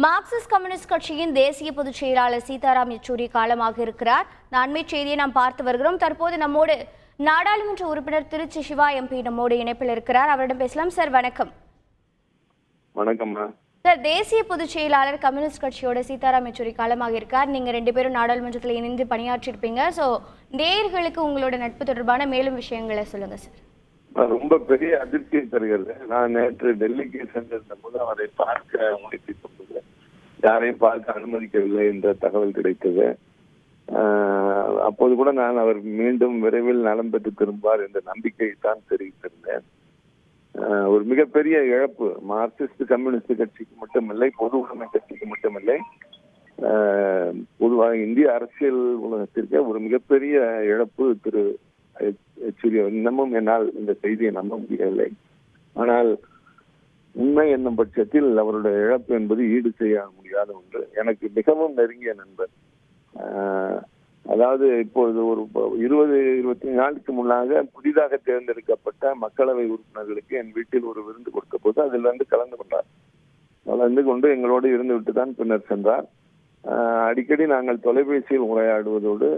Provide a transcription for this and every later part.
Marxist communist கட்சியின் தேசிய பொதுச் செயலாளர் சீதாராம் யெச்சூரி காலமாக இருக்கிறார். அண்மை செய்தியை நாம் பார்த்து வருகிறோம். தற்போது நம்மோடு நாடாளுமன்ற உறுப்பினர் திருச்சி சிவா எம்பி நம்மோடு இணைப்பில் இருக்கிறார். அவரிடம் பேசலாம். சார் வணக்கம். வணக்கம் சார், தேசிய பொதுச் செயலாளர் கம்யூனிஸ்ட் கட்சியோட சீதாராம் யெச்சூரி காலமாக இருக்கார். நீங்க ரெண்டு பேரும் நாடாளுமன்றத்தில் இணைந்து பணியாற்றிருப்பீங்க. ஸோ நேயர்களுக்கு உங்களோட நட்பு தொடர்பான மேலும் விஷயங்களை சொல்லுங்க சார். ரொம்ப பெரிய அதிர்ச்சியை தருகிறது. நான் நேற்று டெல்லிக்கு சென்றிருந்த போது அவரை பார்க்க முயற்சித்தபோது யாரையும் பார்க்க அனுமதிக்கவில்லை என்ற தகவல் கிடைத்தது. அப்போது கூட நான் அவர் மீண்டும் விரைவில் நலம் பெற்று திரும்புவார் என்ற நம்பிக்கையை தான் தெரிவித்திருந்தேன். ஒரு மிகப்பெரிய இழப்பு மார்க்சிஸ்ட் கம்யூனிஸ்ட் கட்சிக்கு மட்டுமில்லை, பொது உடைமை கட்சிக்கு மட்டுமில்லை, பொதுவாக இந்திய அரசியல் உலகத்திற்கு ஒரு மிகப்பெரிய இழப்பு திரு யெச்சூரி. இன்னமும் என்னால் இந்த செய்தியை நம்ப முடியவில்லை. ஆனால் உண்மை என்னும் பட்சத்தில் அவருடைய இழப்பு என்பது ஈடு செய்ய முடியாத ஒன்று. எனக்கு மிகவும் நெருங்கிய நண்பர். அதாவது இப்பொழுது ஒரு 20-25 நாளுக்கு முன்னாக புதிதாக தேர்ந்தெடுக்கப்பட்ட மக்களவை உறுப்பினர்களுக்கு என் வீட்டில் ஒரு விருந்து கொடுத்த போது அதில் கலந்து கொண்டார். கலந்து கொண்டு எங்களோடு இருந்து விட்டு தான் பின்னர் சென்றார். அடிக்கடி நாங்கள் தொலைபேசியில் உரையாடுவதோடு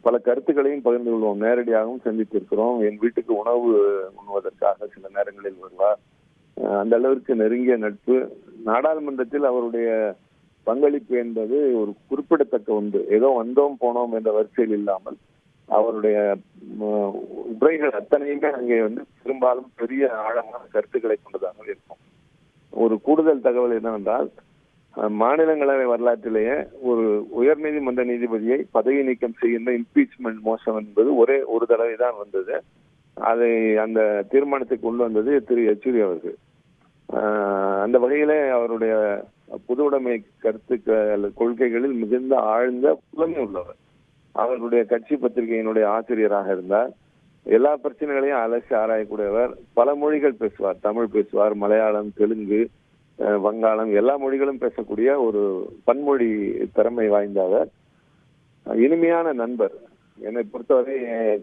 பல கருத்துக்களையும் பகிர்ந்து கொள்வோம். நேரடியாகவும் சந்தித்திருக்கிறோம். என் வீட்டுக்கு உணவு உண்ணுவதற்காக சில நேரங்களில் வருவார். அந்த அளவிற்கு நெருங்கிய நட்பு. நாடாளுமன்றத்தில் அவருடைய பங்களிப்பு என்பது ஒரு குறிப்பிடத்தக்க ஒன்று. ஏதோ வந்தோம் போனோம் என்ற வரிசையில் இல்லாமல் அவருடைய உரைகள் அத்தனையுமே அங்கே பெரும்பாலும் பெரிய ஆழமான கருத்துக்களை கொண்டதாக இருக்கும். ஒரு கூடுதல் தகவல் என்னவென்றால், மாநிலங்களவை வரலாற்றிலேயே ஒரு உயர்நீதிமன்ற நீதிபதியை பதவி நீக்கம் செய்கின்ற இம்பீச்மெண்ட் மோஷன் என்பது ஒரே ஒரு தடவை தான் வந்தது. அதை அந்த தீர்மானத்தை கொண்டு வந்தது திரு யெச்சூரி அவர்கள். அந்த வகையிலே அவருடைய பொது உடைமை கருத்துக்கள் கொள்கைகளில் மிகுந்த ஆழ்ந்த புலமை உள்ளவர். அவருடைய கட்சி பத்திரிகையினுடைய ஆசிரியராக இருந்தார். எல்லா பிரச்சனைகளையும் அலசி ஆராயக்கூடியவர். பல மொழிகள் பேசுவார். தமிழ் பேசுவார், மலையாளம், தெலுங்கு, வங்காளம், எல்லா மொழிகளும் பேசக்கூடிய ஒரு பன்மொழி திறமை வாய்ந்தவர். இனிமையான நண்பர். என்னை பொறுத்தவரை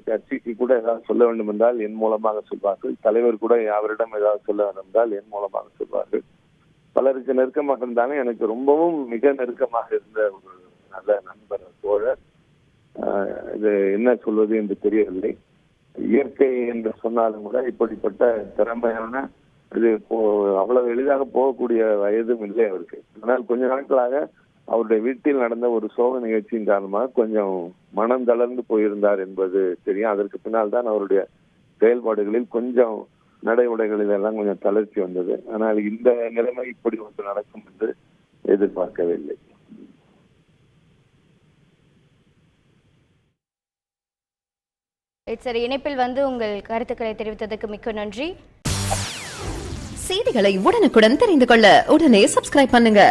கட்சிக்கு கூட ஏதாவது சொல்ல வேண்டும் என்றால் என் மூலமாக சொல்வார்கள். தலைவர் கூட அவரிடம் ஏதாவது சொல்ல வேண்டும் என்றால் என் மூலமாக சொல்வார்கள். பலருக்கு நெருக்கமாக இருந்தாலும் எனக்கு ரொம்பவும் மிக நெருக்கமாக இருந்த ஒரு நல்ல நண்பர், தோழர். இது என்ன சொல்வது என்று தெரியவில்லை. இயற்கை என்று சொன்னாலும் கூட இப்படிப்பட்ட திறமையான இது அவ்வளவு எளிதாக போகக்கூடிய வயதும் இல்லை அவருக்கு. ஆனால் கொஞ்ச நாட்களாக அவருடைய வீட்டில் நடந்த ஒரு சோக நிகழ்ச்சியின் காரணமாக கொஞ்சம் மனம் தளர்ந்து போயிருந்தார் என்பது தெரியும். அதற்கு பின்னால் தான் அவருடைய செயல்பாடுகளில் கொஞ்சம் நடை உடைகளில் எல்லாம் கொஞ்சம் தளர்ச்சி வந்தது. ஆனால் இந்த நிலைமை இப்படி ஒன்று நடக்கும் என்று எதிர்பார்க்கவில்லை. சரி, இணைப்பில் உங்கள் கருத்துக்களை தெரிவித்ததற்கு மிக்க நன்றி. செய்திகளை உடனுக்குடன் தெரிந்து கொள்ள உடனே சப்ஸ்கிரைப் பண்ணுங்க.